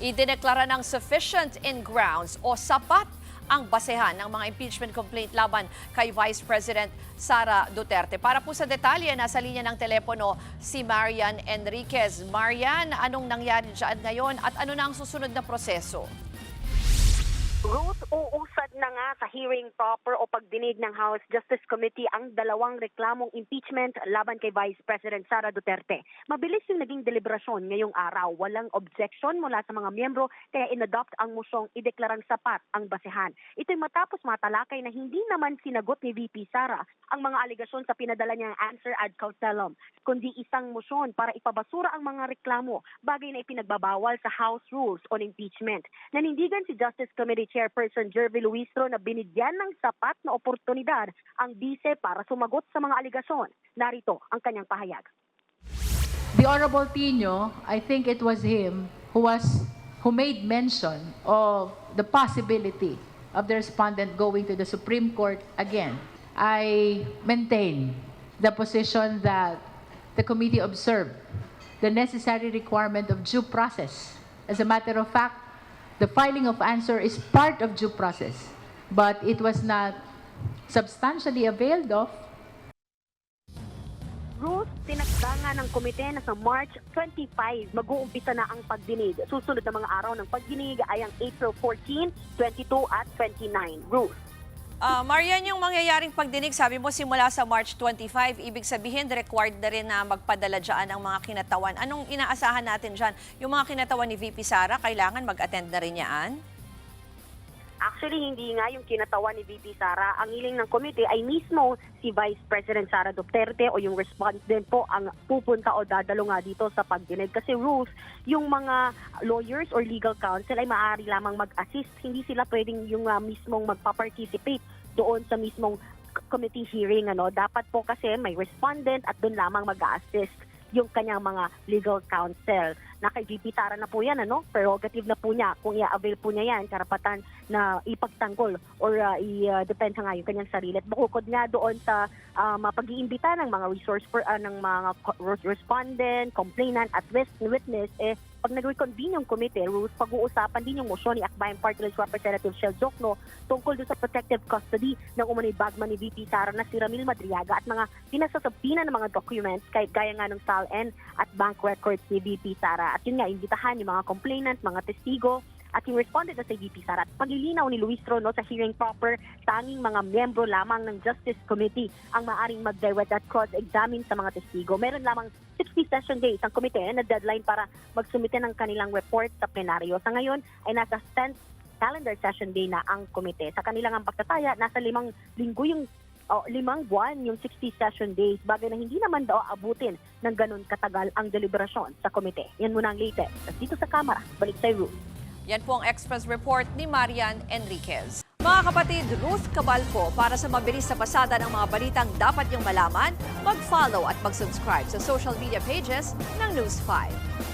Idineklara ng sufficient in grounds o sapat ang basehan ng mga impeachment complaint laban kay Vice President Sara Duterte. Para po sa detalye, nasa linya ng telepono si Marian Enriquez. Marian, anong nangyari dyan ngayon at ano na ang susunod na proseso? Ruth, uusad na nga sa hearing proper o pagdinig ng House Justice Committee ang dalawang reklamong impeachment laban kay Vice President Sara Duterte. Mabilis yung naging deliberasyon ngayong araw. Walang objection mula sa mga miyembro kaya inadopt ang mosyong ideklarang sapat ang basehan. Ito'y matapos matalakay na hindi naman sinagot ni VP Sara ang mga aligasyon sa pinadala niyang answer ad cautelum, kundi isang mosyon para ipabasura ang mga reklamo, bagay na ipinagbabawal sa House Rules on Impeachment. Nanindigan si Justice Committee Chairperson Jervy Luistro na binigyan ng sapat na oportunidad ang bise para sumagot sa mga aligasyon. Narito ang kanyang pahayag. The Honorable Tino, I think it was him who made mention of the possibility of the respondent going to the Supreme Court again. I maintain the position that the committee observed the necessary requirement of due process. As a matter of fact, the filing of answer is part of due process, but it was not substantially availed of. Ruth, tinagdangan ng komite na sa March 25 mag-uumpisa na ang pagdinig. Susunod na mga araw ng pagdinig ay ang April 14, 22 at 29. Ruth. Marian, yung mangyayaring pagdinig, sabi mo simula sa March 25, ibig sabihin required na rin na magpadala dyan ang mga kinatawan. Anong inaasahan natin dyan? Yung mga kinatawan ni VP Sara, kailangan mag-attend na rin yan? Actually, hindi nga yung kinatawan ni VP Sara. Ang hiling ng komite ay mismo si Vice President Sara Duterte o yung respondent po ang pupunta o dadalo nga dito sa pagdinig. Kasi Ruth, yung mga lawyers or legal counsel ay maaari lamang mag-assist. Hindi sila pwedeng yung mismong magpa-participate doon sa mismong committee hearing. Dapat po kasi may respondent at doon lamang mag-assist yung kanyang mga legal counsel. Na kay VP Sara na po yan, prerogative na po niya kung i-avail po niya yan, karapatan na ipagtanggol or i-depensa nga yung kanyang sarili. At bukod nga doon sa pag-iimbita ng mga ng mga respondent, complainant at witness, pag nag-reconvene yung komite, Ruth, pag-uusapan din yung motion ni Akbayan Party List Representative Shel Jokno tungkol doon sa protective custody ng umano'y bagman ni VP Sara na si Ramil Madriaga at mga pinasasabina ng mga documents kahit gaya nga ng SALN at bank records ni VP Sara. At yun nga, imbitahan yung mga complainant, mga testigo, at yung respondent na sa VP Sara. At paglilinaw ni Luistro sa hearing proper, tanging mga miyembro lamang ng Justice Committee ang maaring mag-direct at cross-examine sa mga testigo. Meron lamang 60 session days ang komite na deadline para magsumite ng kanilang report sa plenaryo. Sa ngayon ay nasa 10th calendar session day na ang komite. Sa kanilang ang pagtataya, nasa 5 linggo yung 5 buwan yung 60 session days, bagay na hindi naman daw abutin ng ganun katagal ang deliberasyon sa komite. Yan muna ang latest. At dito sa Kamara, balik sa Ruth. Yan po ang Express Report ni Marian Enriquez. Mga kapatid, Ruth Cabalco, para sa mabilis na pasada ng mga balitang dapat niyong malaman, mag-follow at mag-subscribe sa social media pages ng News 5.